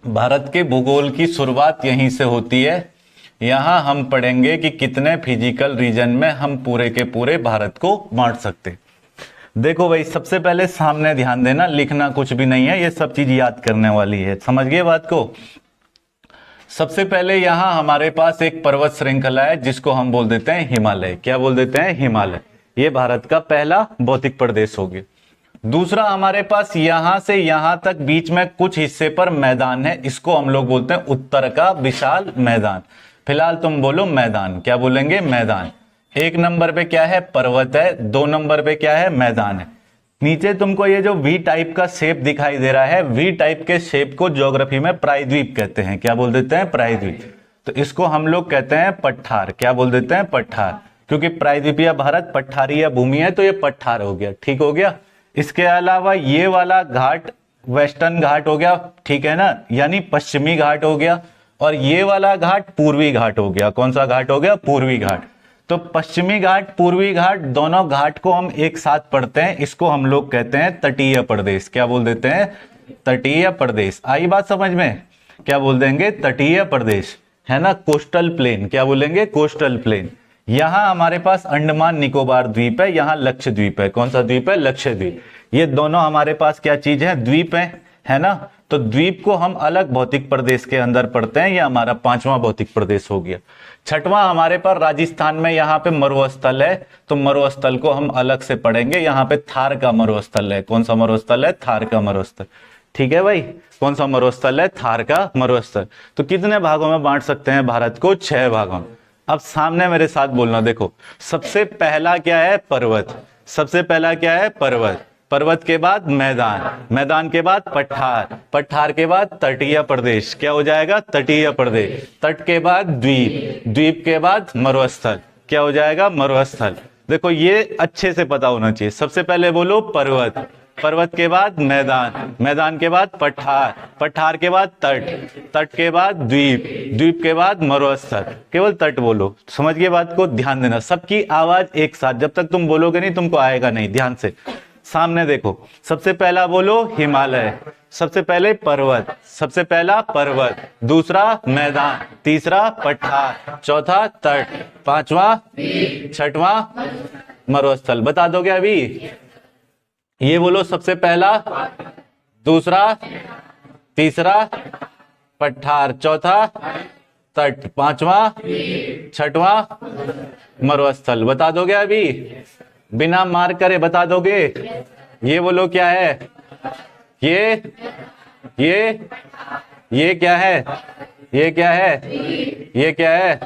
भारत के भूगोल की शुरुआत यहीं से होती है। यहाँ हम पढ़ेंगे कि कितने फिजिकल रीजन में हम पूरे के पूरे भारत को बांट सकते। देखो भाई, सबसे पहले सामने ध्यान देना, लिखना कुछ भी नहीं है, ये सब चीज याद करने वाली है, समझ गए बात को। सबसे पहले यहाँ हमारे पास एक पर्वत श्रृंखला है जिसको हम बोल देते हैं हिमालय। क्या बोल देते हैं? हिमालय। ये भारत का पहला भौतिक प्रदेश हो गया। दूसरा, हमारे पास यहां से यहां तक बीच में कुछ हिस्से पर मैदान है, इसको हम लोग बोलते हैं उत्तर का विशाल मैदान। फिलहाल तुम बोलो मैदान। क्या बोलेंगे? मैदान। एक नंबर पे क्या है? पर्वत है। दो नंबर पे क्या है? मैदान है। नीचे तुमको ये जो वी टाइप का शेप दिखाई दे रहा है, वी टाइप के शेप को ज्योग्राफी में प्रायद्वीप कहते हैं। क्या बोल देते हैं? प्रायद्वीप। तो इसको हम लोग कहते हैं पठार। क्या बोल देते हैं? पठार। क्योंकि प्रायद्वीपीय भारत पठारीय भूमि है तो ये पठार हो गया। ठीक हो गया। इसके अलावा ये वाला घाट वेस्टर्न घाट हो गया, ठीक है ना, यानी पश्चिमी घाट हो गया। और ये वाला घाट पूर्वी घाट हो गया। कौन सा घाट हो गया? पूर्वी घाट। तो पश्चिमी घाट पूर्वी घाट दोनों घाट को हम एक साथ पढ़ते हैं, इसको हम लोग कहते हैं तटीय प्रदेश। क्या बोल देते हैं? तटीय प्रदेश। आई बात समझ में? क्या बोल देंगे? तटीय प्रदेश, है ना। Coastal plain. क्या बोलेंगे? Coastal plain. यहां हमारे पास अंडमान निकोबार द्वीप है, यहां लक्षद्वीप है। कौन सा द्वीप है? लक्षद्वीप। ये दोनों हमारे पास क्या चीज है? द्वीप है ना। तो द्वीप को हम अलग भौतिक प्रदेश के अंदर पढ़ते हैं, ये हमारा पांचवा भौतिक प्रदेश हो गया। छठवां हमारे पास राजस्थान में यहाँ पे मरुस्थल है, तो मरुस्थल को हम अलग से पढ़ेंगे। यहाँ पे थार का मरुस्थल है। कौन सा मरुस्थल है? थार का मरुस्थल। ठीक है भाई, कौन सा मरुस्थल है? थार का मरुस्थल। तो कितने भागों में बांट सकते हैं भारत को? 6 भागों में। अब सामने मेरे साथ बोलना, देखो सबसे पहला क्या है? पर्वत। सबसे पहला क्या है? पर्वत। पर्वत के बाद मैदान, मैदान के बाद पठार, पठार के बाद तटीय प्रदेश। क्या हो जाएगा? तटीय प्रदेश। तट के बाद द्वीप, द्वीप के बाद मरुस्थल। क्या हो जाएगा? मरुस्थल। देखो ये अच्छे से पता होना चाहिए। सबसे पहले बोलो पर्वत, पर्वत के बाद मैदान, मैदान के बाद पठार, पठार के बाद तट, तट के बाद द्वीप, द्वीप के बाद मरुस्थल। केवल तट बोलो, समझ गए बात को? ध्यान देना, सबकी आवाज एक साथ, जब तक तुम बोलोगे नहीं तुमको आएगा नहीं। ध्यान से सामने देखो। सबसे पहला बोलो हिमालय, सबसे पहले पर्वत, सबसे पहला पर्वत, दूसरा मैदान, तीसरा पठार, चौथा तट, पांचवा, छठवां मरुस्थल। बता दोगे अभी? ये बोलो, सबसे पहला, दूसरा, तीसरा पठार, चौथा तट, पांचवा, छठवां मरुस्थल। बता दोगे अभी? बिना मार करे बता दोगे? ये बोलो क्या है? ये क्या है? ये क्या है? ये क्या है?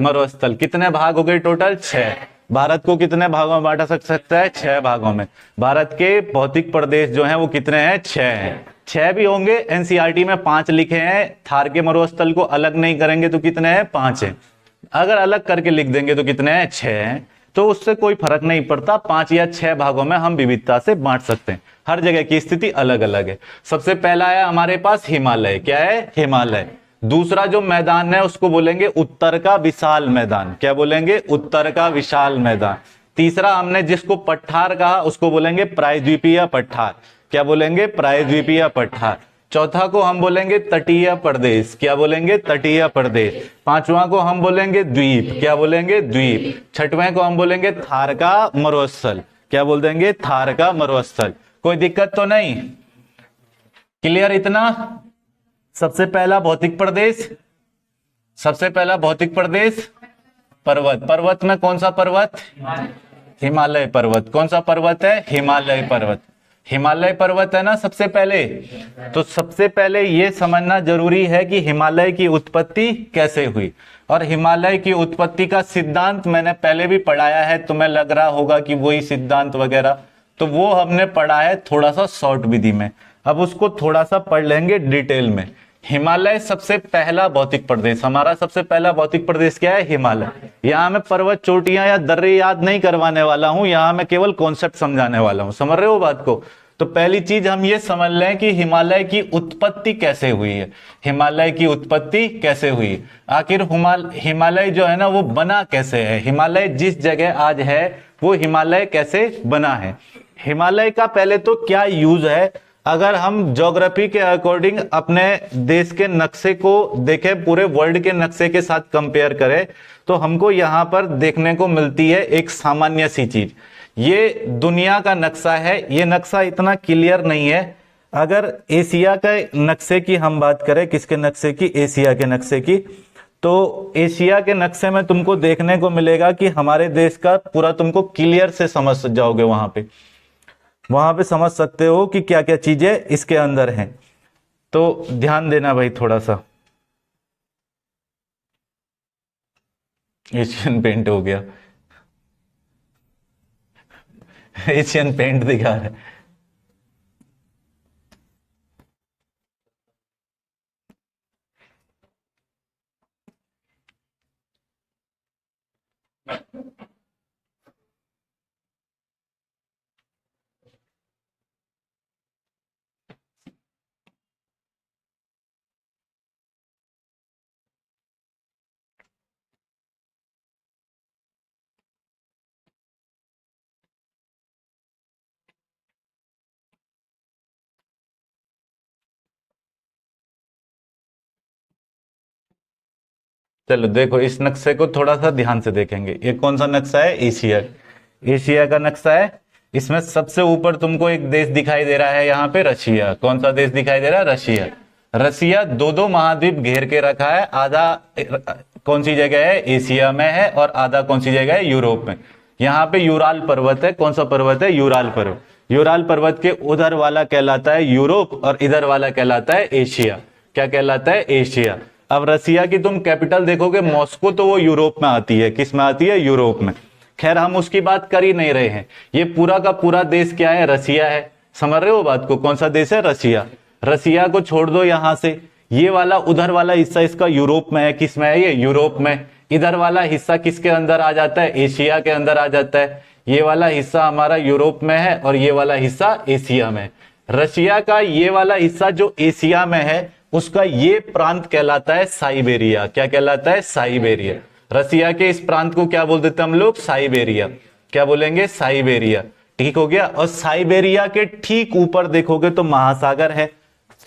मरुस्थल। कितने भाग हो गए टोटल? 6। भारत को कितने भागों में बांटा सकता है? 6 भागों में। भारत के भौतिक प्रदेश जो हैं वो कितने हैं? 6 हैं। 6 भी होंगे, एनसीईआरटी में 5 लिखे हैं। थार के मरुस्थल को अलग नहीं करेंगे तो कितने हैं? 5 हैं। अगर अलग करके लिख देंगे तो कितने हैं? 6 हैं। तो उससे कोई फर्क नहीं पड़ता, 5 या 6 भागों में हम विविधता से बांट सकते हैं। हर जगह की स्थिति अलग अलग है। सबसे पहला है हमारे पास हिमालय। क्या है? हिमालय। दूसरा जो मैदान है उसको बोलेंगे उत्तर का विशाल मैदान। क्या बोलेंगे? उत्तर का विशाल मैदान। तीसरा हमने जिसको पठार कहा उसको बोलेंगे प्रायद्वीपीय पठार। क्या बोलेंगे? प्रायद्वीपीय पठार। चौथा को हम बोलेंगे तटीय प्रदेश। क्या बोलेंगे? तटीय प्रदेश। पांचवा को हम बोलेंगे द्वीप। क्या बोलेंगे? द्वीप। छठवें को हम बोलेंगे थार का मरुस्थल। क्या बोल देंगे? थार का मरुस्थल। कोई दिक्कत तो नहीं? क्लियर इतना? सबसे पहला भौतिक प्रदेश, सबसे पहला भौतिक प्रदेश पर्वत। पर्वत में कौन सा पर्वत? हिमालय पर्वत। कौन सा पर्वत है? हिमालय पर्वत। हिमालय पर्वत है ना सबसे पहले। तो सबसे पहले ये समझना जरूरी है कि हिमालय की उत्पत्ति कैसे हुई। और हिमालय की उत्पत्ति का सिद्धांत मैंने पहले भी पढ़ाया है, तुम्हें लग रहा होगा कि वही सिद्धांत वगैरह, तो वो हमने पढ़ा है थोड़ा सा शॉर्ट विधि में। अब उसको थोड़ा सा पढ़ लेंगे डिटेल में। हिमालय सबसे पहला भौतिक प्रदेश, हमारा सबसे पहला भौतिक प्रदेश क्या है? हिमालय। यहाँ मैं पर्वत, चोटियां या दर्रे याद नहीं करवाने वाला हूं, यहाँ मैं केवल कॉन्सेप्ट समझाने वाला हूं। समझ रहे हो बात को? तो पहली चीज हम ये समझ लें कि हिमालय की उत्पत्ति कैसे हुई है। हिमालय की उत्पत्ति कैसे हुई? आखिर हिमालय जो है ना वो बना कैसे है? हिमालय जिस जगह आज है वो हिमालय कैसे बना है? हिमालय का पहले तो क्या यूज है अगर हम ज्योग्राफी के अकॉर्डिंग अपने देश के नक्शे को देखें, पूरे वर्ल्ड के नक्शे के साथ कंपेयर करें, तो हमको यहां पर देखने को मिलती है एक सामान्य सी चीज। ये दुनिया का नक्शा है, ये नक्शा इतना क्लियर नहीं है। अगर एशिया के नक्शे की हम बात करें, किसके नक्शे की, एशिया के नक्शे की, तो एशिया के नक्शे में तुमको देखने को मिलेगा कि हमारे देश का पूरा तुमको क्लियर से समझ जाओगे। वहां पे समझ सकते हो कि क्या क्या चीजें इसके अंदर हैं। तो ध्यान देना भाई थोड़ा सा। एशियन पेंट हो गया, एशियन पेंट दिखा रहे। चलो देखो, इस नक्शे को थोड़ा सा ध्यान से देखेंगे। ये कौन सा नक्शा है, एशिया, एशिया का नक्शा है। इसमें सबसे ऊपर तुमको एक देश दिखाई दे रहा है, यहाँ पे रशिया। कौन सा देश दिखाई दे रहा है, रशिया। रशिया दो दो महाद्वीप घेर के रखा है। आधा कौन सी जगह है, एशिया में है, और आधा कौन सी जगह है, यूरोप में। यहाँ पे यूराल पर्वत है। कौन सा पर्वत है, यूराल पर्वत। यूराल पर्वत के उधर वाला कहलाता है यूरोप, और इधर वाला कहलाता है एशिया। क्या कहलाता है, एशिया। अब रसिया की तुम कैपिटल देखोगे मॉस्को, तो वो यूरोप में आती है। किस में आती है, यूरोप में। खैर हम उसकी बात कर ही नहीं रहे हैं। ये पूरा का पूरा देश क्या है, रसिया है। समझ रहे हो बात को, कौन सा देश है, रसिया। रसिया को छोड़ दो यहां से, ये वाला उधर वाला हिस्सा इसका यूरोप में है। किस में है, ये यूरोप में। इधर वाला हिस्सा किसके अंदर आ जाता है, एशिया के अंदर आ जाता है। ये वाला हिस्सा हमारा यूरोप में है, और ये वाला हिस्सा एशिया में। रशिया का ये वाला हिस्सा जो एशिया में है, उसका ये प्रांत कहलाता है साइबेरिया। क्या कहलाता है, साइबेरिया। रसिया के इस प्रांत को क्या बोल देते हैं हम लोग, साइबेरिया। क्या बोलेंगे, साइबेरिया। ठीक हो गया। और साइबेरिया के ठीक ऊपर देखोगे तो महासागर है।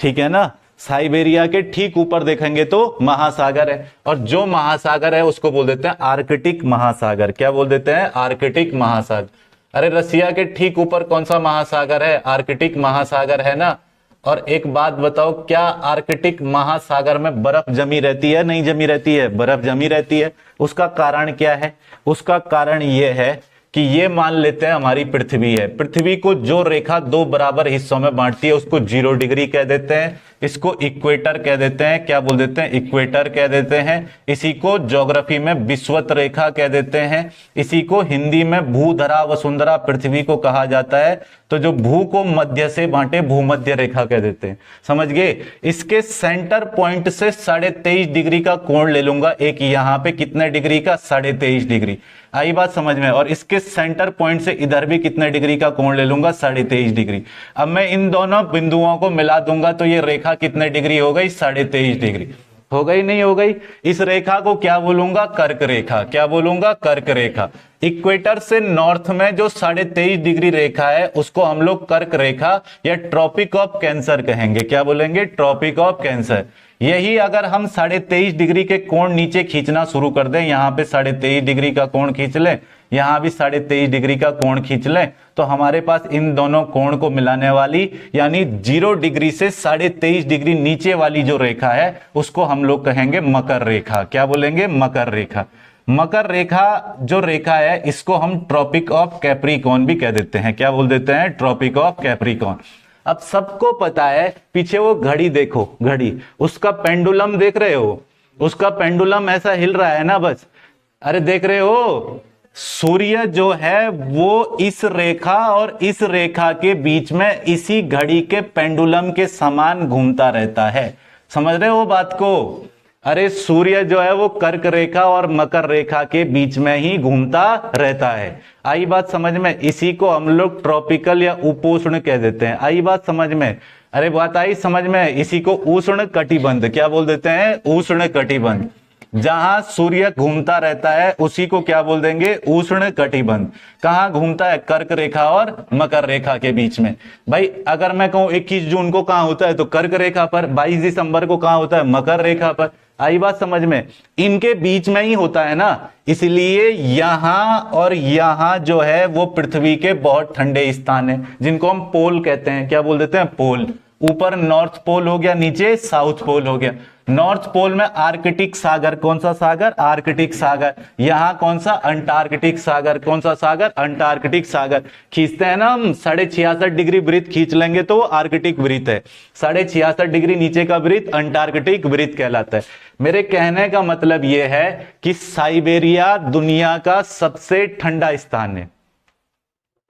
ठीक है ना, साइबेरिया के ठीक ऊपर देखेंगे तो महासागर है, और जो महासागर है उसको बोल देते हैं आर्कटिक महासागर। क्या बोल देते हैं, आर्कटिक महासागर। अरे रसिया के ठीक ऊपर कौन सा महासागर है, आर्कटिक महासागर है ना। और एक बात बताओ, क्या आर्कटिक महासागर में बर्फ जमी रहती है, नहीं जमी रहती है, बर्फ जमी रहती है। उसका कारण क्या है, उसका कारण यह है कि ये मान लेते हैं हमारी पृथ्वी है। पृथ्वी को जो रेखा दो बराबर हिस्सों में बांटती है उसको 0 डिग्री कह देते हैं। इसको इक्वेटर कह देते हैं। क्या बोल देते हैं, इक्वेटर कह देते हैं। इसी को ज्योग्राफी में विषुवत रेखा कह देते हैं। इसी को हिंदी में भूधरा वसुंधरा पृथ्वी को कहा जाता है। तो जो भू को मध्य से बांटे भूमध्य रेखा कह देते हैं। समझ गए। इसके सेंटर पॉइंट से 23.5 डिग्री का कोण ले लूंगा। एक यहाँ पे कितने डिग्री का, 23.5 डिग्री। आई बात समझ में। और इसके सेंटर पॉइंट से इधर भी कितने डिग्री का कोण ले लूंगा, 23.5 डिग्री। अब मैं इन दोनों बिंदुओं को मिला दूंगा तो ये रेखा कितने डिग्री हो गई, 23.5 डिग्री। हो गई, नहीं हो गई। इस रेखा को क्या बोलूंगा, कर्क रेखा। क्या बोलूंगा, कर्क रेखा। इक्वेटर से नॉर्थ में जो 23.5 डिग्री रेखा है उसको हम लोग कर्क रेखा या ट्रॉपिक ऑफ कैंसर कहेंगे। क्या बोलेंगे, ट्रॉपिक ऑफ कैंसर। यही अगर हम 23.5 डिग्री के कोण नीचे खींचना शुरू कर दें, यहां पे 23.5 डिग्री का कोण खींच लें, यहां भी 23.5 डिग्री का कोण खींच लें, तो हमारे पास इन दोनों कोण को मिलाने वाली यानी 0 डिग्री से 23.5 डिग्री नीचे वाली जो रेखा है उसको हम लोग कहेंगे मकर रेखा। क्या बोलेंगे, मकर रेखा। मकर रेखा जो रेखा है इसको हम ट्रॉपिक ऑफ कैप्रिकॉर्न भी कह देते हैं। क्या बोल देते हैं, ट्रॉपिक ऑफ कैप्रिकॉर्न। अब सबको पता है, पीछे वो घड़ी देखो, घड़ी, उसका पेंडुलम देख रहे हो, उसका पेंडुलम ऐसा हिल रहा है ना, बस। अरे देख रहे हो, सूर्य जो है वो इस रेखा और इस रेखा के बीच में इसी घड़ी के पेंडुलम के समान घूमता रहता है। समझ रहे हो बात को। अरे सूर्य जो है वो कर्क रेखा और मकर रेखा के बीच में ही घूमता रहता है। आई बात समझ में। इसी को हम लोग ट्रॉपिकल या उपोष्ण कह देते हैं। आई बात समझ में। अरे बात आई समझ में। इसी को उष्ण कटिबंध क्या बोल देते हैं, उष्ण कटिबंध। जहां सूर्य घूमता रहता है उसी को क्या बोल देंगे, उष्ण कटिबंध। कहां घूमता है, कर्क रेखा और मकर रेखा के बीच में। भाई अगर मैं कहूं 21 जून को कहां होता है तो कर्क रेखा पर, 22 दिसंबर को कहां होता है, मकर रेखा पर। आई बात समझ में, इनके बीच में ही होता है ना, इसलिए यहां और यहां जो है वो पृथ्वी के बहुत ठंडे स्थान है, जिनको हम पोल कहते हैं। क्या बोल देते हैं, पोल। ऊपर नॉर्थ पोल हो गया, नीचे साउथ पोल हो गया। नॉर्थ पोल में आर्कटिक सागर, कौन सा सागर, आर्कटिक सागर। यहां कौन सा, अंटार्कटिक सागर। कौन सा सागर, अंटार्कटिक सागर। खींचते हैं ना हम 66.5 डिग्री वृत्त खींच लेंगे तो आर्कटिक वृत्त है, 66.5 डिग्री नीचे का वृत्त अंटार्कटिक वृत्त कहलाता है। मेरे कहने का मतलब यह है कि साइबेरिया दुनिया का सबसे ठंडा स्थान है।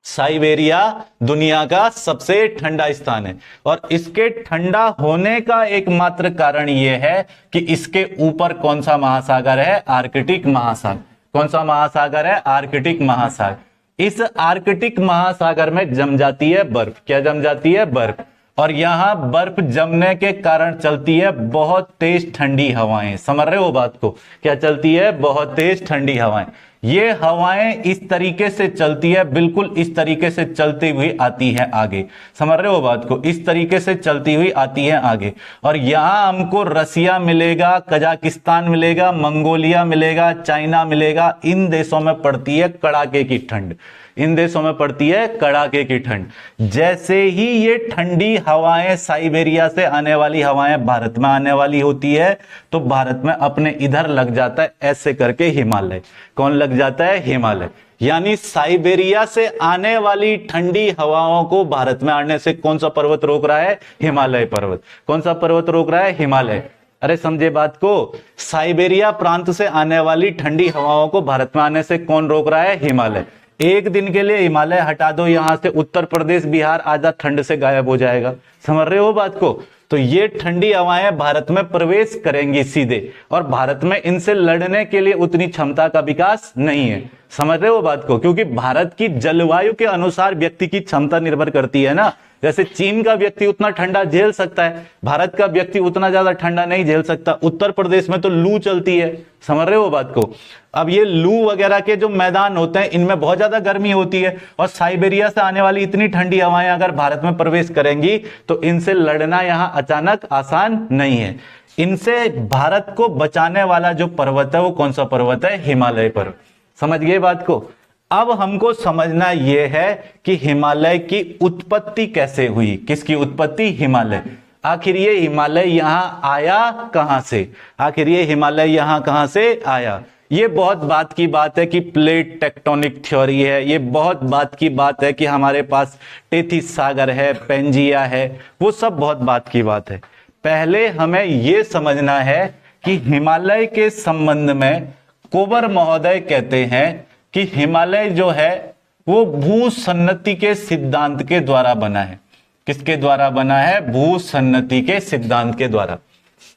साइबेरिया दुनिया का सबसे ठंडा स्थान है, और इसके ठंडा होने का एकमात्र कारण यह है कि इसके ऊपर कौन सा महासागर है, आर्कटिक महासागर। कौन सा महासागर है, आर्कटिक महासागर। इस आर्कटिक महासागर में जम जाती है बर्फ। क्या जम जाती है, बर्फ। और यहां बर्फ जमने के कारण चलती है बहुत तेज ठंडी हवाएं। समझ रहे हो बात को, क्या चलती है, बहुत तेज ठंडी हवाएं। ये हवाएं इस तरीके से चलती है, बिल्कुल इस तरीके से चलती हुई आती है आगे। समझ रहे हो बात को, इस तरीके से चलती हुई आती है आगे। और यहां हमको रसिया मिलेगा, कजाकिस्तान मिलेगा, मंगोलिया मिलेगा, चाइना मिलेगा। इन देशों में पड़ती है कड़ाके की ठंड, इन देशों में पड़ती है कड़ाके की ठंड। जैसे ही ये ठंडी हवाएं, साइबेरिया से आने वाली हवाएं भारत में आने वाली होती है, तो भारत में अपने इधर लग जाता है ऐसे करके हिमालय। कौन लग जाता है, हिमालय। यानी साइबेरिया से आने वाली ठंडी हवाओं को भारत में आने से कौन सा पर्वत रोक रहा है, हिमालय पर्वत। कौन सा पर्वत रोक रहा है, हिमालय। अरे समझे बात को, साइबेरिया प्रांत से आने वाली ठंडी हवाओं को भारत में आने से कौन रोक रहा है, हिमालय। एक दिन के लिए हिमालय हटा दो यहां से, उत्तर प्रदेश बिहार आधा ठंड से गायब हो जाएगा। समझ रहे हो बात को। तो ये ठंडी हवाएं भारत में प्रवेश करेंगी सीधे, और भारत में इनसे लड़ने के लिए उतनी क्षमता का विकास नहीं है। समझ रहे हो बात को, क्योंकि भारत की जलवायु के अनुसार व्यक्ति की क्षमता निर्भर करती है ना। जैसे चीन का व्यक्ति उतना ठंडा झेल सकता है, भारत का व्यक्ति उतना ज्यादा ठंडा नहीं झेल सकता। उत्तर प्रदेश में तो लू चलती है। समझ रहे हो बात को। अब ये लू वगैरह के जो मैदान होते हैं, इनमें बहुत ज्यादा गर्मी होती है, और साइबेरिया से आने वाली इतनी ठंडी हवाएं अगर भारत में प्रवेश करेंगी तो इनसे लड़ना यहां अचानक आसान नहीं है। इनसे भारत को बचाने वाला जो पर्वत है वो कौन सा पर्वत है, हिमालय पर्वत। समझ गए बात को। अब हमको समझना यह है कि हिमालय की उत्पत्ति कैसे हुई। किसकी उत्पत्ति, हिमालय। आखिर ये हिमालय यहां आया कहां से, आखिर ये हिमालय यहां कहां से आया। ये बहुत बात की बात है कि प्लेट टेक्टोनिक थ्योरी है, ये बहुत बात की बात है कि हमारे पास टेथिस सागर है, पेंजिया है, वो सब बहुत बात की बात है। पहले हमें यह समझना है कि हिमालय के संबंध में कोबर महोदय कहते हैं कि हिमालय जो है वो भूसन्नति के सिद्धांत के द्वारा बना है। किसके द्वारा बना है, भूसन्नति के सिद्धांत के द्वारा।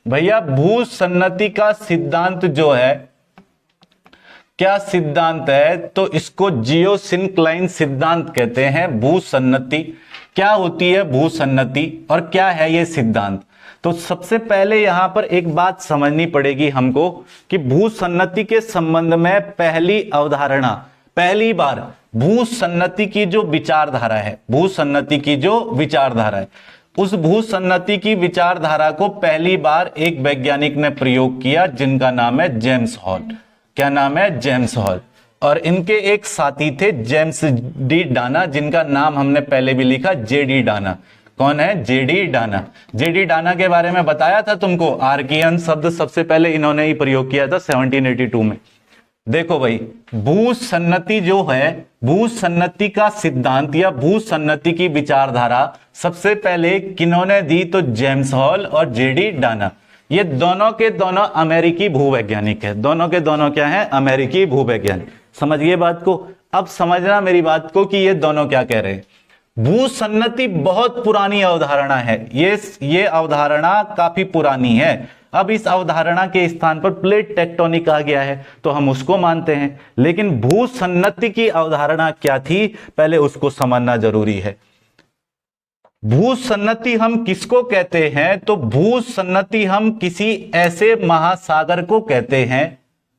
भैया भूसन्नति का सिद्धांत जो है, क्या सिद्धांत है, तो इसको जियोसिंक्लाइन सिद्धांत कहते हैं। भूसन्नति क्या होती है, भूसन्नति, और क्या है ये सिद्धांत। तो सबसे पहले यहां पर एक बात समझनी पड़ेगी हमको कि भूसन्नति के संबंध में पहली अवधारणा, पहली बार भूसन्नति की जो विचारधारा है, भूसन्नति की जो विचारधारा है, उस भूसन्नति की विचारधारा को पहली बार एक वैज्ञानिक ने प्रयोग किया जिनका नाम है जेम्स हॉल। क्या नाम है, जेम्स हॉल। और इनके एक साथी थे जेम्स डी डाना, जिनका नाम हमने पहले भी लिखा, जेडी डाना। कौन है, जेडी डाना। जेडी डाना के बारे में बताया था तुमको, आर्कियन शब्द सबसे पहले इन्होंने ही प्रयोग किया था 1782 में। देखो भाई, भूसन्नति जो है, भूसन्नति का सिद्धांत या भूसन्नति की विचारधारा सबसे पहले किन्होंने दी, तो जेम्स हॉल और जेडी डाना। ये दोनों के दोनों अमेरिकी भूवैज्ञानिक है। दोनों के दोनों क्या है, अमेरिकी भूवैज्ञानिक। समझिए बात को। अब समझना मेरी बात को कि ये दोनों क्या कह रहे हैं। भूसन्नति बहुत पुरानी अवधारणा है, ये अवधारणा काफी पुरानी है। अब इस अवधारणा के स्थान पर प्लेट टेक्टोनिक आ गया है तो हम उसको मानते हैं, लेकिन भूसन्नति की अवधारणा क्या थी पहले उसको समझना जरूरी है। भूसन्नति हम किसको कहते हैं? तो भूसन्नति हम किसी ऐसे महासागर को कहते हैं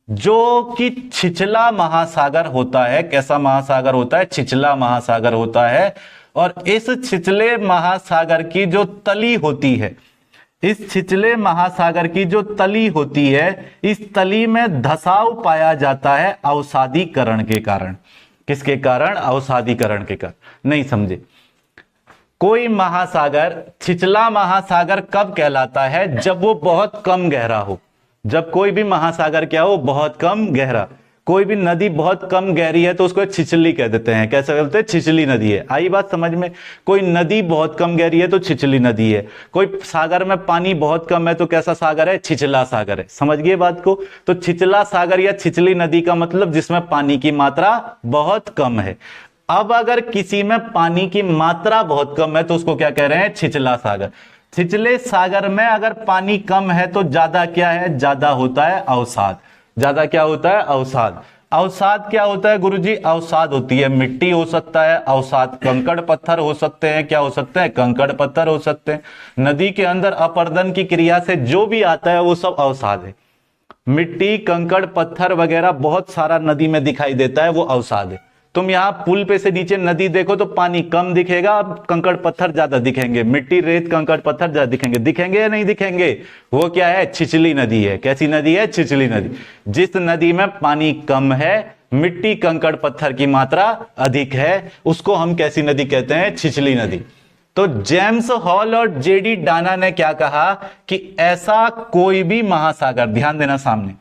जो कि छिछला महासागर होता है। कैसा महासागर होता है? छिछला महासागर होता है। और इस छिछले महासागर की जो तली होती है, इस छिछले महासागर की जो तली होती है, इस तली में धसाव पाया जाता है अवसादीकरण के कारण। किसके कारण? अवसादीकरण के कारण। नहीं समझे? कोई महासागर छिछला महासागर कब कहलाता है? जब वो बहुत कम गहरा हो। जब कोई भी महासागर क्या हो? बहुत कम गहरा। कोई भी नदी बहुत कम गहरी है तो उसको छिछली कह देते हैं। कैसे कहते हैं? छिछली नदी है। आई बात समझ में? कोई नदी बहुत कम गहरी है तो छिछली नदी है। कोई सागर में पानी बहुत कम है तो कैसा सागर है? छिछला सागर है। समझ गए बात को? तो छिछला सागर या छिछली नदी का मतलब जिसमें पानी की मात्रा बहुत कम है। अब अगर किसी में पानी की मात्रा बहुत कम है तो उसको क्या कह रहे हैं? छिछला सागर। छिछले सागर में अगर पानी कम है तो ज्यादा क्या है? ज्यादा होता है अवसाद। ज्यादा क्या होता है? अवसाद। अवसाद क्या होता है गुरुजी? अवसाद होती है मिट्टी हो सकता है, अवसाद कंकड़ पत्थर हो सकते हैं। क्या हो सकते हैं? कंकड़ पत्थर हो सकते हैं। नदी के अंदर अपरदन की क्रिया से जो भी आता है वो सब अवसाद है। मिट्टी, कंकड़, पत्थर वगैरह बहुत सारा नदी में दिखाई देता है, वो अवसाद है। तुम यहां पुल पे से नीचे नदी देखो तो पानी कम दिखेगा, कंकड़ पत्थर ज्यादा दिखेंगे। मिट्टी, रेत, कंकड़ पत्थर ज्यादा दिखेंगे। दिखेंगे या नहीं दिखेंगे? वो क्या है? छिछली नदी है। कैसी नदी है? छिछली नदी। जिस नदी में पानी कम है, मिट्टी, कंकड़ पत्थर की मात्रा अधिक है, उसको हम कैसी नदी कहते हैं? छिछली नदी। तो जेम्स हॉल और जेडी डाना ने क्या कहा कि ऐसा कोई भी महासागर, ध्यान देना सामने,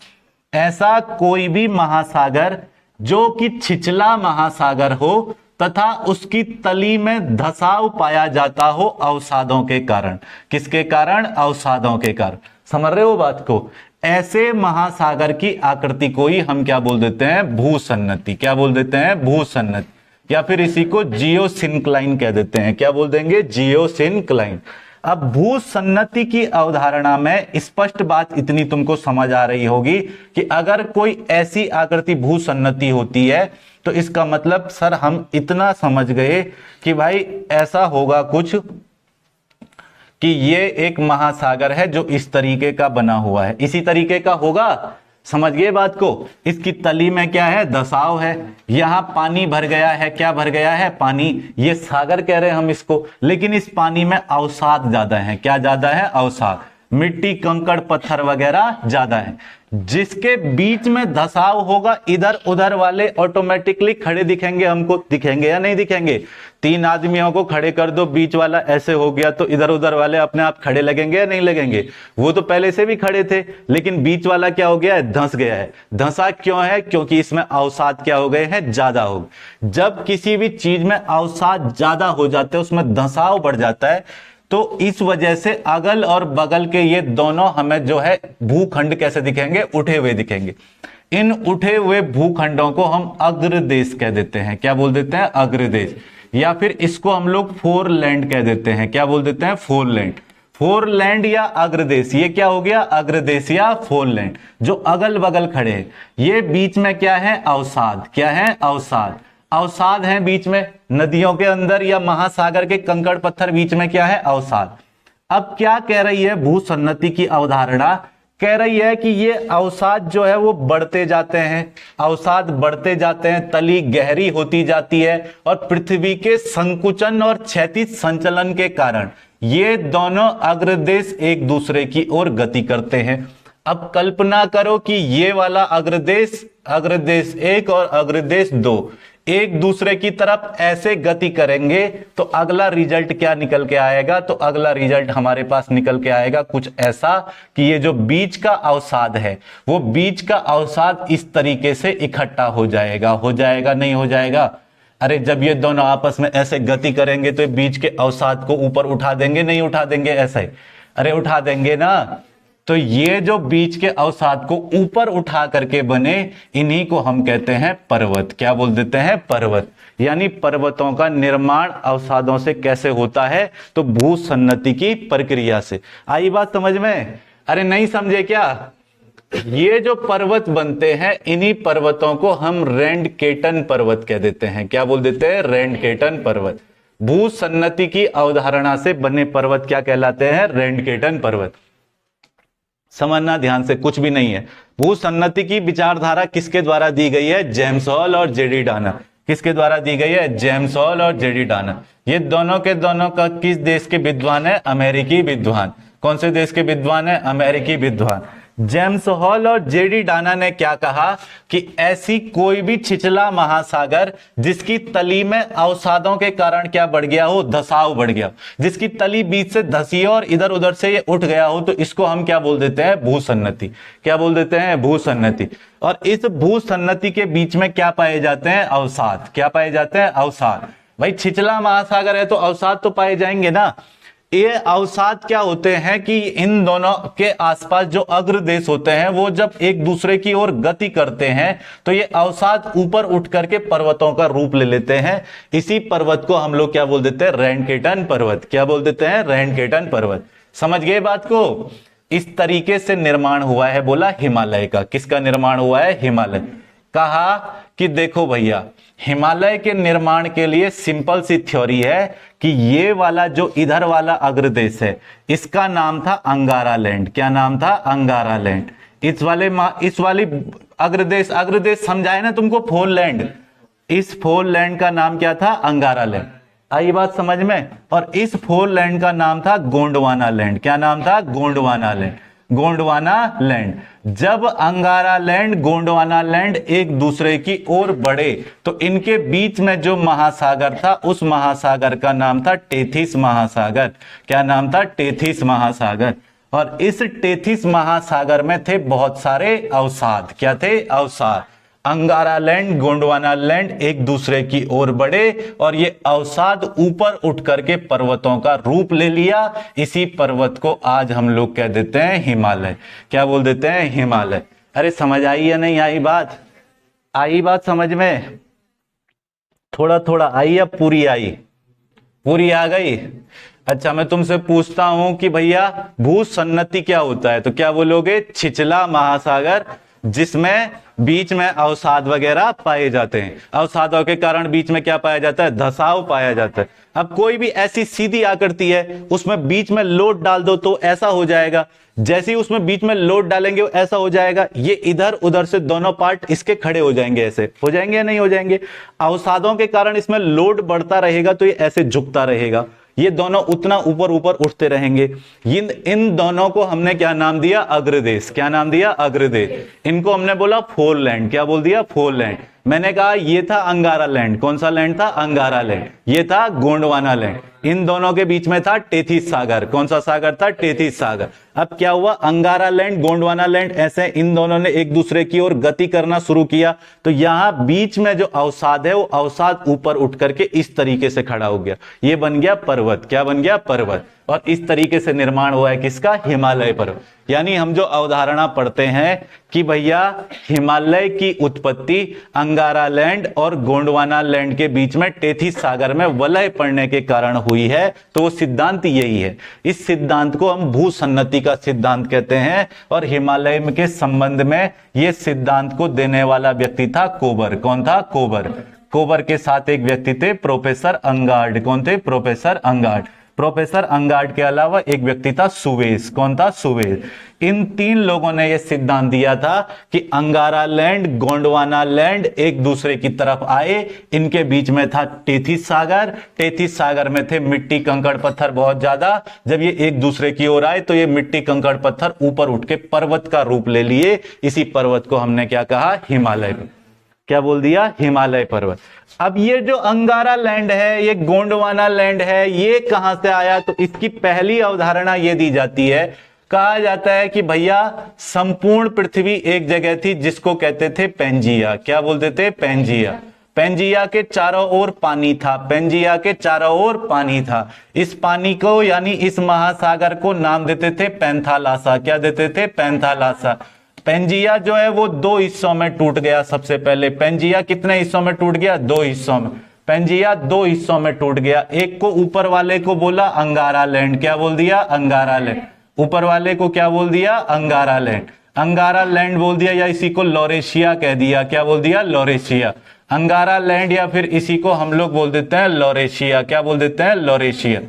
ऐसा कोई भी महासागर जो कि छिछला महासागर हो तथा उसकी तली में धसाव पाया जाता हो अवसादों के कारण। किसके कारण? अवसादों के कारण। समझ रहे हो बात को? ऐसे महासागर की आकृति को ही हम क्या बोल देते हैं? भूसन्नति। क्या बोल देते हैं? भूसन्नति। या फिर इसी को जियोसिंक्लाइन कह देते हैं। क्या बोल देंगे? जियोसिंक्लाइन। अब भूसन्नति की अवधारणा में स्पष्ट बात इतनी तुमको समझ आ रही होगी कि अगर कोई ऐसी आकृति भूसन्नति होती है तो इसका मतलब सर हम इतना समझ गए कि भाई ऐसा होगा कुछ कि ये एक महासागर है जो इस तरीके का बना हुआ है, इसी तरीके का होगा। समझ गए बात को? इसकी तली में क्या है? धसाव है। यहां पानी भर गया है। क्या भर गया है? पानी। ये सागर कह रहे हैं हम इसको, लेकिन इस पानी में अवसाद ज्यादा है। क्या ज्यादा है? अवसाद। मिट्टी, कंकड़, पत्थर वगैरह ज्यादा है। जिसके बीच में धसाव होगा, इधर उधर वाले ऑटोमेटिकली खड़े दिखेंगे हमको। दिखेंगे या नहीं दिखेंगे? तीन आदमियों को खड़े कर दो, बीच वाला ऐसे हो गया तो इधर उधर वाले अपने आप खड़े लगेंगे या नहीं लगेंगे? वो तो पहले से भी खड़े थे, लेकिन बीच वाला क्या हो गया है? धंस गया है। धंसा क्यों है? क्योंकि इसमें अवसाद क्या हो गए हैं? ज्यादा हो गए। जब किसी भी चीज में अवसाद ज्यादा हो जाते हैं, उसमें धंसाव बढ़ जाता है, तो इस वजह से अगल और बगल के ये दोनों हमें जो है भूखंड कैसे दिखेंगे? उठे हुए दिखेंगे। इन उठे हुए भूखंडों को हम अग्रदेश कह देते हैं। क्या बोल देते हैं? अग्रदेश। या फिर इसको हम लोग फोरलैंड कह देते हैं। क्या बोल देते हैं? फोरलैंड। फोरलैंड या अग्रदेश, ये क्या हो गया? अग्रदेश या फोरलैंड। जो अगल बगल खड़े हैं, ये बीच में क्या है? अवसाद। क्या है? अवसाद। अवसाद है बीच में। नदियों के अंदर या महासागर के कंकड़ पत्थर बीच में क्या है? अवसाद। अब क्या कह रही है भूसन्नति की अवधारणा? कह रही है कि ये अवसाद जो है वो बढ़ते जाते हैं। अवसाद बढ़ते जाते हैं, तली गहरी होती जाती है और पृथ्वी के संकुचन और क्षैतिज संचलन के कारण ये दोनों अग्रदेश एक दूसरे की ओर गति करते हैं। अब कल्पना करो कि ये वाला अग्रदेश, अग्रदेश 1 और अग्रदेश 2 एक दूसरे की तरफ ऐसे गति करेंगे तो अगला रिजल्ट क्या निकल के आएगा? तो अगला रिजल्ट हमारे पास निकल के आएगा कुछ ऐसा कि ये जो बीच का अवसाद है, वो बीच का अवसाद इस तरीके से इकट्ठा हो जाएगा। हो जाएगा? नहीं हो जाएगा? अरे जब ये दोनों आपस में ऐसे गति करेंगे तो बीच के अवसाद को ऊपर उठा देंगे, नहीं उठा देंगे? ऐसे अरे उठा देंगे ना। तो ये जो बीच के अवसाद को ऊपर उठा करके बने, इन्हीं को हम कहते हैं पर्वत। क्या बोल देते हैं? पर्वत। यानी पर्वतों का निर्माण अवसादों से कैसे होता है? तो भूसन्नति की प्रक्रिया से। आई बात समझ में? अरे नहीं समझे क्या? ये जो पर्वत बनते हैं, इन्हीं पर्वतों को हम रेंडकेटन पर्वत कह देते हैं। क्या बोल देते हैं? रेंडकेटन पर्वत। भूसन्नति की अवधारणा से बने पर्वत क्या कहलाते हैं? रेनकेटन पर्वत। समझना ध्यान से, कुछ भी नहीं है। भूसन्नति की विचारधारा किसके द्वारा दी गई है? जेम्स हॉल और जेडी डानर। किसके द्वारा दी गई है? जेम्स हॉल और जेडी डानर। ये दोनों के दोनों का किस देश के विद्वान है? अमेरिकी विद्वान। कौन से देश के विद्वान है? अमेरिकी विद्वान। जेम्स हॉल और जेडी डाना ने क्या कहा कि ऐसी कोई भी छिछला महासागर जिसकी तली में अवसादों के कारण क्या बढ़ गया हो? धसाव बढ़ गया, जिसकी तली बीच से धसी और इधर उधर से ये उठ गया हो, तो इसको हम क्या बोल देते हैं? भूसन्नति। क्या बोल देते हैं? भूसन्नति। और इस भूसन्नति के बीच में क्या पाए जाते हैं? अवसाद। क्या पाए जाते हैं? अवसाद। भाई छिछला महासागर है तो अवसाद तो पाए जाएंगे ना। ये अवसाद क्या होते हैं कि इन दोनों के आसपास जो अग्र देश होते हैं वो जब एक दूसरे की ओर गति करते हैं तो ये अवसाद ऊपर उठ करके पर्वतों का रूप ले लेते हैं। इसी पर्वत को हम लोग क्या बोल देते हैं? रेनकेटन पर्वत। क्या बोल देते हैं? रेनकेटन पर्वत। समझ गए बात को? इस तरीके से निर्माण हुआ है, बोला हिमालय का। किसका निर्माण हुआ है? हिमालय। कहा कि देखो भैया, हिमालय के निर्माण के लिए सिंपल सी थ्योरी है कि ये वाला जो इधर वाला अग्रदेश है इसका नाम था अंगारा लैंड। क्या नाम था? अंगारा लैंड। इस वाली अग्रदेश समझाए ना तुमको? फोल लैंड। इस फोल लैंड का नाम क्या था? अंगारा लैंड। आई बात समझ में? और इस फोल लैंड का नाम था गोंडवाना लैंड। क्या नाम था? गोंडवाना लैंड। गोंडवाना लैंड। जब अंगारा लैंड, गोंडवाना लैंड एक दूसरे की ओर बढ़े तो इनके बीच में जो महासागर था उस महासागर का नाम था टेथिस महासागर। क्या नाम था? टेथिस महासागर। और इस टेथिस महासागर में थे बहुत सारे अवसाद। क्या थे? अवसाद। अंगारा लैंड, गोंडवाना लैंड एक दूसरे की ओर बढ़े और ये अवसाद ऊपर उठ करके पर्वतों का रूप ले लिया। इसी पर्वत को आज हम लोग कह देते हैं हिमालय। क्या बोल देते हैं? हिमालय। अरे समझ आई या नहीं आई बात? आई बात समझ में? थोड़ा थोड़ा आई या पूरी आई? पूरी आ गई? अच्छा, मैं तुमसे पूछता हूं कि भैया भूसन्नति क्या होता है, तो क्या बोलोगे? छिछला महासागर जिसमें बीच में अवसाद वगैरह पाए जाते हैं। अवसादों के कारण बीच में क्या पाया जाता है? धसाव पाया जाता है। अब कोई भी ऐसी सीधी आकृति है उसमें बीच में लोड डाल दो तो ऐसा हो जाएगा। जैसे ही उसमें बीच में लोड डालेंगे वो ऐसा हो जाएगा। ये इधर उधर से दोनों पार्ट इसके खड़े हो जाएंगे। ऐसे हो जाएंगे या नहीं हो जाएंगे? अवसादों के कारण इसमें लोड बढ़ता रहेगा तो ये ऐसे झुकता रहेगा। ये दोनों उतना ऊपर ऊपर उठते रहेंगे। इन दोनों को हमने क्या नाम दिया? अग्रदेश। क्या नाम दिया? अग्रदेश। इनको हमने बोला फोल लैंड। क्या बोल दिया? फोल लैंड। मैंने कहा ये था अंगारा लैंड। कौन सा लैंड था? अंगारा लैंड। ये था गोंडवाना लैंड। इन दोनों के बीच में था टेथिस सागर। कौन सा सागर था? टेथिस सागर। अब क्या हुआ? अंगारा लैंड, गोंडवाना लैंड, ऐसे इन दोनों ने एक दूसरे की ओर गति करना शुरू किया तो यहां बीच में जो अवसाद है वो अवसाद ऊपर उठ करके इस तरीके से खड़ा हो गया। ये बन गया पर्वत। क्या बन गया? पर्वत। और इस तरीके से निर्माण हुआ है किसका? हिमालय पर्वत। यानी हम जो अवधारणा पढ़ते हैं कि भैया हिमालय की उत्पत्ति अंगारा लैंड और गोंडवाना लैंड के बीच में टेथिस सागर में वलय पड़ने के कारण हुई है, तो वो सिद्धांत यही है। इस सिद्धांत को हम भूसन्नति का सिद्धांत कहते हैं। और हिमालय के संबंध में ये सिद्धांत को देने वाला व्यक्ति था कोबर। कौन था? कोबर। कोबर के साथ एक व्यक्ति थे प्रोफेसर अंगार्ड। कौन थे? प्रोफेसर अंगार्ड। प्रोफेसर अंगार्ड के अलावा एक व्यक्ति था सुवेज। कौन था? सुवेज। इन तीन लोगों ने यह सिद्धांत दिया था कि अंगारा लैंड, गोंडवाना लैंड एक दूसरे की तरफ आए। इनके बीच में था टेथिस सागर। टेथिस सागर में थे मिट्टी कंकड़ पत्थर बहुत ज्यादा। जब ये एक दूसरे की ओर आए तो ये मिट्टी कंकड़ पत्थर ऊपर उठ के पर्वत का रूप ले लिए। इसी पर्वत को हमने क्या कहा? हिमालय। क्या बोल दिया? हिमालय पर्वत। अब ये जो अंगारा लैंड है, ये गोंडवाना लैंड है, ये कहां से आया? तो इसकी पहली अवधारणा ये दी जाती है, कहा जाता है कि भैया संपूर्ण पृथ्वी एक जगह थी जिसको कहते थे पेंजिया। क्या बोलते थे? पेंजिया। पेंजिया के चारों ओर पानी था। पेंजिया के चारों ओर पानी था। इस पानी को यानी इस महासागर को नाम देते थे पैंथालासा। क्या देते थे? पैंथालासा। पेंजिया जो है वो दो हिस्सों में टूट गया। सबसे पहले पेंजिया कितने हिस्सों में टूट गया? दो हिस्सों में। पेंजिया दो हिस्सों में टूट गया। एक को ऊपर वाले को बोला अंगारा लैंड। क्या बोल दिया? अंगारा लैंड। ऊपर वाले को क्या बोल दिया? अंगारा लैंड। अंगारा लैंड बोल दिया, या इसी को लॉरेशिया कह दिया। क्या बोल दिया? लॉरेशिया। अंगारा लैंड, या फिर इसी को हम लोग बोल देते हैं लॉरेशिया। क्या बोल देते हैं? लॉरेशिया।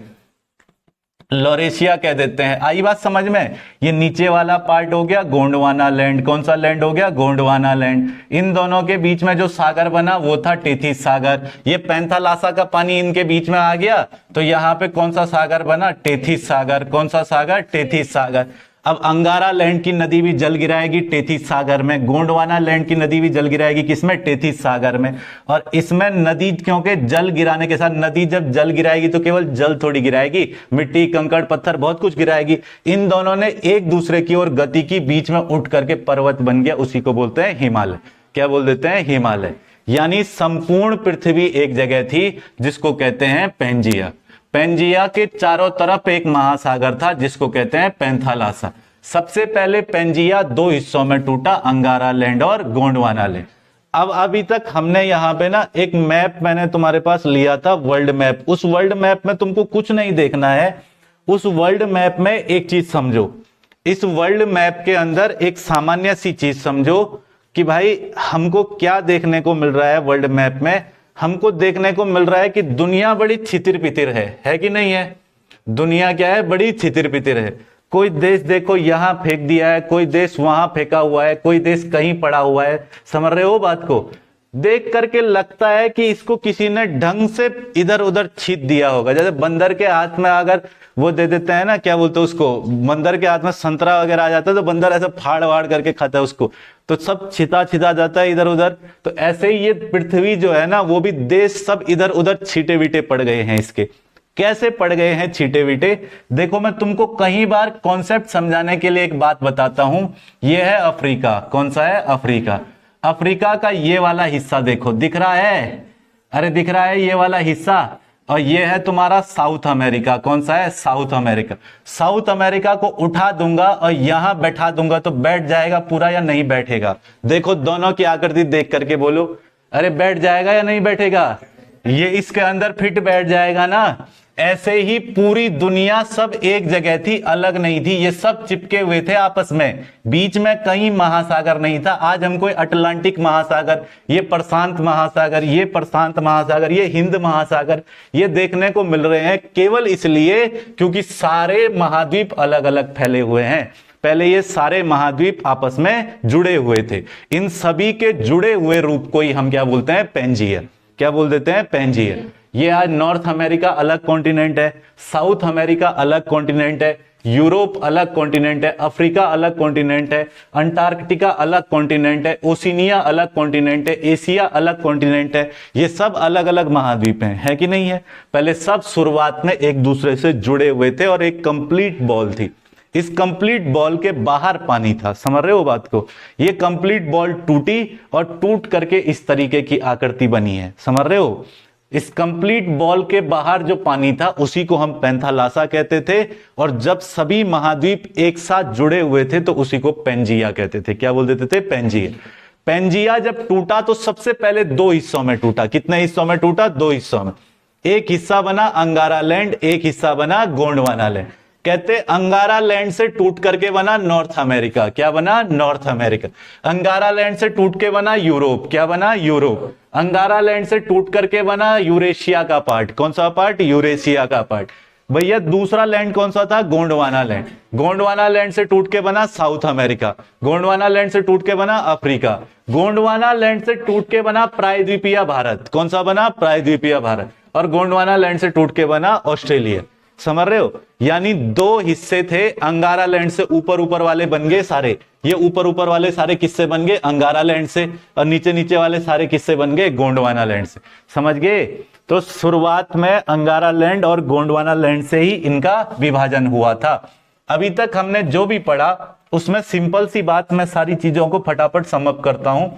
लॉरेशिया कह देते हैं। आई बात समझ में? ये नीचे वाला पार्ट हो गया गोंडवाना लैंड। कौन सा लैंड हो गया? गोंडवाना लैंड। इन दोनों के बीच में जो सागर बना वो था टेथिस सागर। ये पैंथालासा का पानी इनके बीच में आ गया, तो यहां पे कौन सा सागर बना? टेथिस सागर। कौन सा सागर? टेथिस सागर। अब अंगारा लैंड की नदी भी जल गिराएगी टेथिस सागर में, गोंडवाना लैंड की नदी भी जल गिराएगी किसमें? टेथिस सागर में। और इसमें नदी, क्योंकि जल गिराने के साथ, नदी जब जल गिराएगी तो केवल जल थोड़ी गिराएगी, मिट्टी, कंकड़, पत्थर बहुत कुछ गिराएगी। इन दोनों ने एक दूसरे की ओर गति की, बीच में उठ करके पर्वत बन गया, उसी को बोलते हैं हिमालय। क्या बोल देते हैं? हिमालय। यानी संपूर्ण पृथ्वी एक जगह थी जिसको कहते हैं पेंजिया। पेंजिया के चारों तरफ एक महासागर था जिसको कहते हैं पैंथालासा। सबसे पहले पेंजिया दो हिस्सों में टूटा, अंगारा लैंड और गोंडवाना लैंड। अब अभी तक हमने यहाँ पे ना एक मैप मैंने तुम्हारे पास लिया था, वर्ल्ड मैप। उस वर्ल्ड मैप में तुमको कुछ नहीं देखना है। उस वर्ल्ड मैप में एक चीज समझो, इस वर्ल्ड मैप के अंदर एक सामान्य सी चीज समझो कि भाई हमको क्या देखने को मिल रहा है वर्ल्ड मैप में। हमको देखने को मिल रहा है कि दुनिया बड़ी छितिर पितिर है कि नहीं है? दुनिया क्या है? बड़ी छितिर पितिर है। कोई देश देखो यहां फेंक दिया है, कोई देश वहां फेंका हुआ है, कोई देश कहीं पड़ा हुआ है। समझ रहे हो बात को? देख करके लगता है कि इसको किसी ने ढंग से इधर उधर छीत दिया होगा। जैसे बंदर के हाथ में अगर वो दे देते हैं ना, क्या बोलते हैं उसको, बंदर के हाथ में संतरा वगैरह आ जाता है तो बंदर ऐसे फाड़ वाड़ करके खाता है उसको, तो सब छिता छिता जाता है इधर उधर। तो ऐसे ही ये पृथ्वी जो है ना, वो भी देश सब इधर उधर छीटे बीटे पड़ गए हैं। इसके कैसे पड़ गए हैं छीटे बीटे? देखो मैं तुमको कई बार कॉन्सेप्ट समझाने के लिए एक बात बताता हूं। ये है अफ्रीका। कौन सा है? अफ्रीका। अफ्रीका का ये वाला हिस्सा देखो, दिख रहा है? अरे दिख रहा है ये वाला हिस्सा। और ये है तुम्हारा साउथ अमेरिका। कौन सा है? South America. साउथ अमेरिका को उठा दूंगा और यहां बैठा दूंगा तो बैठ जाएगा पूरा या नहीं बैठेगा? देखो दोनों की आकृति देख करके बोलो, अरे बैठ जाएगा या नहीं बैठेगा? ये इसके अंदर फिट बैठ जाएगा ना। ऐसे ही पूरी दुनिया सब एक जगह थी, अलग नहीं थी। ये सब चिपके हुए थे आपस में, बीच में कहीं महासागर नहीं था। आज हमको अटलांटिक महासागर, ये प्रशांत महासागर, ये प्रशांत महासागर, ये हिंद महासागर, ये देखने को मिल रहे हैं केवल इसलिए क्योंकि सारे महाद्वीप अलग अलग फैले हुए हैं। पहले ये सारे महाद्वीप आपस में जुड़े हुए थे। इन सभी के जुड़े हुए रूप को ही हम क्या बोलते हैं? पेंजिया। क्या बोल देते हैं? पेंजिया। ये आज नॉर्थ अमेरिका अलग कॉन्टिनेंट है, साउथ अमेरिका अलग कॉन्टिनेंट है, यूरोप अलग कॉन्टिनेंट है, अफ्रीका अलग कॉन्टिनेंट है, अंटार्कटिका अलग कॉन्टिनेंट है, ओशिनिया अलग कॉन्टिनेंट है, एशिया अलग कॉन्टिनेंट है। ये सब अलग अलग महाद्वीप हैं, है कि नहीं है? पहले सब शुरुआत में एक दूसरे से जुड़े हुए थे और एक कंप्लीट बॉल थी। इस कंप्लीट बॉल के बाहर पानी था। समझ रहे हो बात को? ये कंप्लीट बॉल टूटी और टूट करके इस तरीके की आकृति बनी है। समझ रहे हो? इस कंप्लीट बॉल के बाहर जो पानी था उसी को हम पैंथालासा कहते थे, और जब सभी महाद्वीप एक साथ जुड़े हुए थे तो उसी को पेंजिया कहते थे। क्या बोल देते थे? पेंजिया। पेंजिया जब टूटा तो सबसे पहले दो हिस्सों में टूटा। कितने हिस्सों में टूटा? दो हिस्सों में। एक हिस्सा बना अंगारा लैंड, एक हिस्सा बना गोंडवाना लैंड। कहते अंगारा लैंड से टूट करके बना नॉर्थ अमेरिका। क्या बना? North America. अंगारा लैंड से टूट के बना यूरोप। क्या बना? यूरोप। अंगारा लैंड से टूट करके बना यूरेशिया का पार्ट। कौन सा पार्ट? यूरेशिया का पार्ट। भैया दूसरा लैंड कौन सा था? गोंडवाना लैंड। गोंडवाना लैंड से टूट के बना साउथ अमेरिका। गोंडवाना लैंड से टूट के बना अफ्रीका। गोंडवाना लैंड से टूट के बना प्रायद्वीपीय भारत। कौन सा बना? प्रायद्वीपीय भारत। और गोंडवाना लैंड से टूट के बना ऑस्ट्रेलिया। समझ रहे हो? यानी दो हिस्से थे। अंगारा लैंड से ऊपर ऊपर वाले बन गए सारे, ये ऊपर ऊपर वाले सारे किससे बन गए? अंगारा लैंड से। और नीचे नीचे वाले सारे किससे बन गए? गोंडवाना लैंड से। समझ गए? तो शुरुआत में अंगारा लैंड और गोंडवाना लैंड से ही इनका विभाजन हुआ था। अभी तक हमने जो भी पढ़ा उसमें सिंपल सी बात, मैं सारी चीजों को फटाफट समअप करता हूं।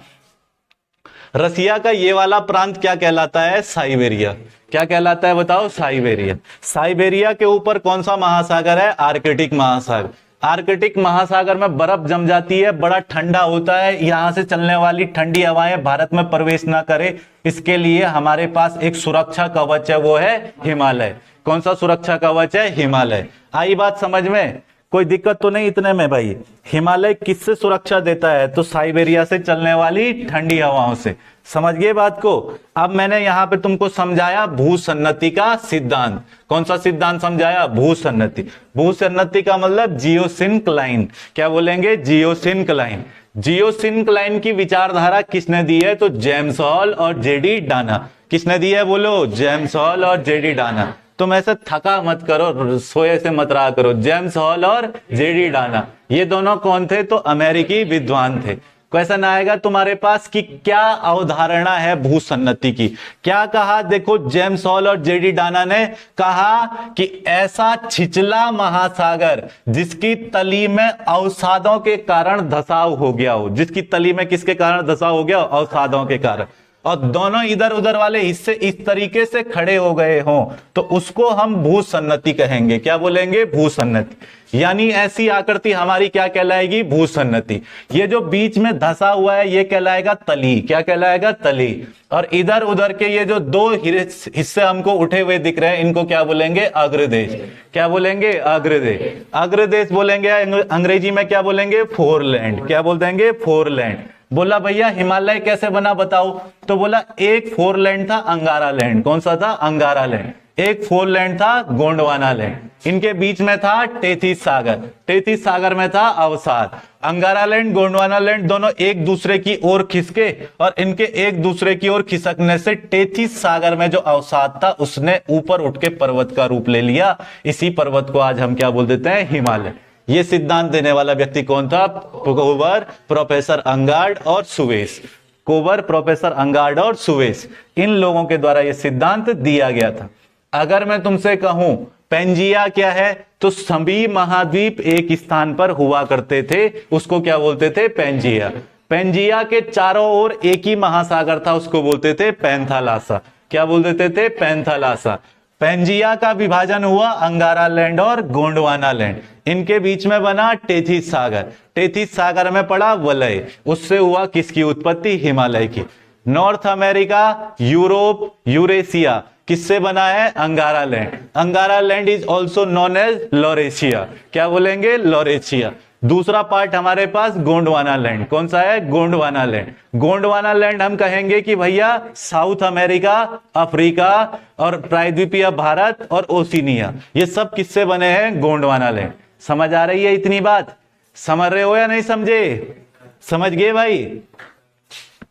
रसिया का ये वाला प्रांत क्या कहलाता है? साइबेरिया। क्या कहलाता है बताओ? साइबेरिया। साइबेरिया के ऊपर कौन सा महासागर है? आर्कटिक महासागर। आर्कटिक महासागर में बर्फ जम जाती है, बड़ा ठंडा होता है। यहां से चलने वाली ठंडी हवाएं भारत में प्रवेश ना करे, इसके लिए हमारे पास एक सुरक्षा कवच है, वो है हिमालय। कौन सा सुरक्षा कवच है? हिमालय। आई बात समझ में? कोई दिक्कत तो नहीं इतने में भाई। हिमालय किससे सुरक्षा देता है? तो साइबेरिया से चलने वाली ठंडी हवाओं से। समझ गए बात को? अब मैंने यहां पे तुमको समझाया भूसन्नति का सिद्धांत। कौन सा सिद्धांत समझाया? भूसन्नति। भूसन्नति का मतलब जियोसिंक्लाइन। क्या बोलेंगे? जियोसिंक्लाइन। जियोसिंक्लाइन की विचारधारा किसने दी है? तो जेम्स हॉल और जेडी डाना। किसने दी है? बोलो। जेम्स हॉल और जेडी डाना। तुम ऐसे थका मत करो, सोए से मत रहा करो। जेम्स हॉल और जेडी डाना, ये दोनों कौन थे? तो अमेरिकी विद्वान थे। क्वेश्चन आएगा तुम्हारे पास कि क्या अवधारणा है भूसन्नति की? क्या कहा? देखो, जेम्स हॉल और जेडी डाना ने कहा कि ऐसा छिछला महासागर जिसकी तली में अवसादों के कारण धसाव हो गया हो। जिसकी तली में किसके कारण धसाव हो गया? अवसादों के कारण। और दोनों इधर उधर वाले हिस्से इस तरीके से खड़े हो गए हों तो उसको हम भूसन्नति कहेंगे। क्या बोलेंगे? भूसन्नति। यानी ऐसी आकृति हमारी क्या कहलाएगी? भूसन्नति। ये जो बीच में धसा हुआ है ये कहलाएगा तली। क्या कहलाएगा? तली। और इधर उधर के ये जो दो हिस्से हमको उठे हुए दिख रहे हैं इनको क्या बोलेंगे? अग्रदेश। क्या बोलेंगे? अग्रदेश। अग्रदेश बोलेंगे। अंग्रेजी में क्या बोलेंगे? फोरलैंड। क्या बोल देंगे? फोरलैंड। बोला भैया हिमालय कैसे बना बताओ? तो बोला एक फोरलैंड था अंगारा लैंड। कौन सा था? अंगारा लैंड। एक फोरलैंड था गोंडवाना लैंड। इनके बीच में था टेथिस सागर। टेथिस सागर में था अवसाद। अंगारा लैंड, गोंडवाना लैंड दोनों एक दूसरे की ओर खिसके और इनके एक दूसरे की ओर खिसकने से टेथिस सागर में जो अवसाद था उसने ऊपर उठ के पर्वत का रूप ले लिया। इसी पर्वत को आज हम क्या बोल देते हैं? हिमालय। ये सिद्धांत देने वाला व्यक्ति कौन था? कोबर, प्रोफेसर अंगार्ड और सुवेस। कोबर, प्रोफेसर अंगार्ड और सुवेस, इन लोगों के द्वारा यह सिद्धांत दिया गया था। अगर मैं तुमसे कहूं पेंजिया क्या है? तो सभी महाद्वीप एक स्थान पर हुआ करते थे, उसको क्या बोलते थे? पेंजिया। पेंजिया के चारों ओर एक ही महासागर था, उसको बोलते थे पैंथालासा। क्या बोल देते थे? पैंथालासा। पेंजिया का विभाजन हुआ अंगारा लैंड और गोंडवाना लैंड। इनके बीच में बना टेथिस सागर। टेथिस सागर में पड़ा वलय। उससे हुआ किसकी उत्पत्ति? हिमालय की। नॉर्थ अमेरिका, यूरोप, यूरेशिया किससे बना है? Angara land. Angara land is also known as Laurasia. क्या बोलेंगे? लॉरेशिया। दूसरा पार्ट हमारे पास गोंडवाना लैंड। कौन सा है? गोंडवाना लैंड। गोंडवाना लैंड हम कहेंगे कि भैया साउथ अमेरिका, अफ्रीका और प्रायद्वीपीय भारत और ओशिनिया, ये सब किससे बने हैं? गोंडवाना लैंड। समझ आ रही है इतनी बात? समझ रहे हो या नहीं समझे? समझ गए भाई?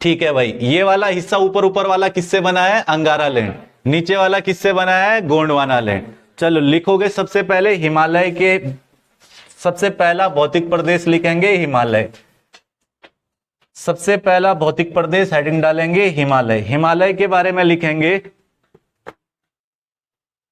ठीक है भाई। ये वाला हिस्सा ऊपर ऊपर वाला किससे बना है? Angara land. नीचे वाला किससे बना है? गोंडवाना लैंड। चलो लिखोगे सबसे पहले हिमालय के सबसे पहला भौतिक प्रदेश लिखेंगे हिमालय। सबसे पहला भौतिक प्रदेश हेडिंग डालेंगे हिमालय। हिमालय के बारे में लिखेंगे